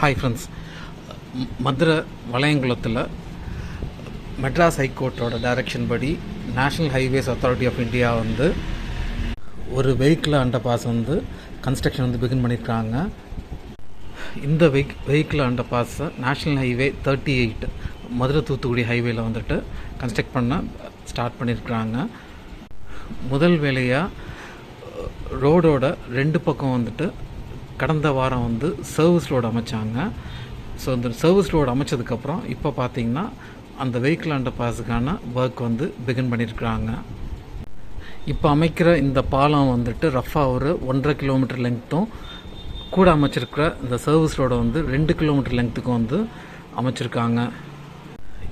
Hi friends, Madurai வளையங்குளத்தில் மெட்ராஸ் ஹைகோர்ட்டோட direction படி national highways authority of India வந்து ஒரு வெஹிக்கிள் அண்டர் பாஸ் வந்து கன்ஸ்ட்ரக்ஷன் வந்து பிகின் பண்ணியிருக்காங்க. இந்த வெஹிக்கிள் அண்டர் பாஸை நேஷ்னல் ஹைவே 38 மதுரை தூத்துக்குடி ஹைவேல வந்துட்டு கன்ஸ்ட்ரக்ட் பண்ண ஸ்டார்ட் பண்ணியிருக்கிறாங்க. முதல் வேலையாக ரோடோட 2 பக்கம் வந்துட்டு கடந்த வாரம் வந்து சர்வீஸ் ரோடு அமைச்சாங்க. ஸோ இந்த சர்வீஸ் ரோடு அமைச்சதுக்கப்புறம் இப்போ பார்த்திங்கன்னா அந்த வெஹிக்கிள் அண்டர் பாஸுக்கான ஒர்க் வந்து பிகின் பண்ணியிருக்கிறாங்க. இப்போ அமைக்கிற இந்த பாலம் வந்துட்டு ரஃபாக ஒரு 1.5 கிலோமீட்டர் லெங்க்த்தும் கூட அமைச்சிருக்கிற இந்த சர்வீஸ் ரோடை வந்து 2 கிலோமீட்டர் லெங்க்த்துக்கும் வந்து அமைச்சிருக்காங்க.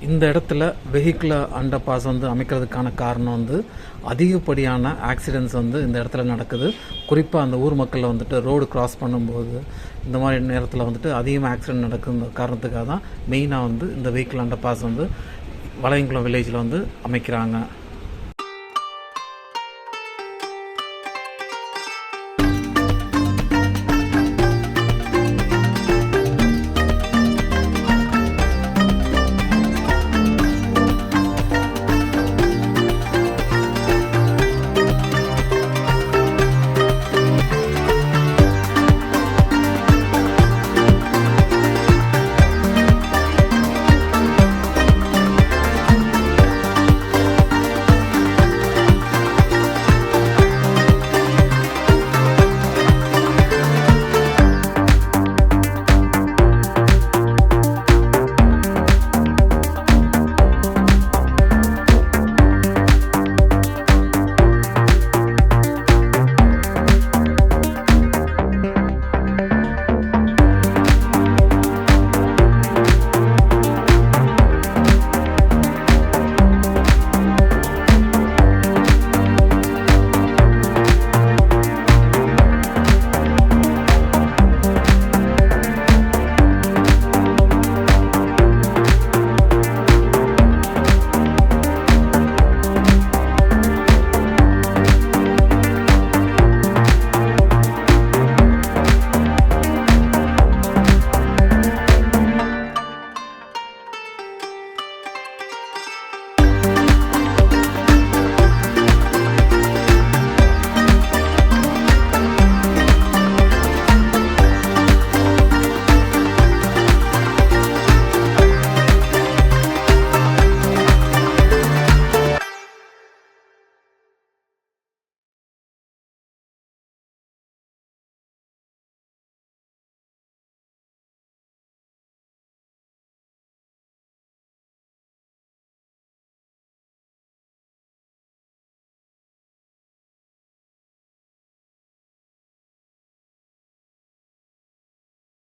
இந்த இடத்துல வெஹிக்கிள் அண்டர் பாஸ் வந்து அமைக்கிறதுக்கான காரணம் வந்து அதிகப்படியான ஆக்சிடென்ட்ஸ் வந்து இந்த இடத்துல நடக்குது. குறிப்பாக அந்த ஊர் மக்கள் வந்துட்டு ரோடு கிராஸ் பண்ணும்போது இந்த மாதிரி நேரத்தில் வந்துட்டு அதிகமாக ஆக்சிடென்ட் நடக்குற காரணத்துக்காக தான் மெயினாக வந்து இந்த வெஹிக்கிள் அண்டர் பாஸ் வந்து வளையங்குளம் வில்லேஜில் வந்து அமைக்கிறாங்க.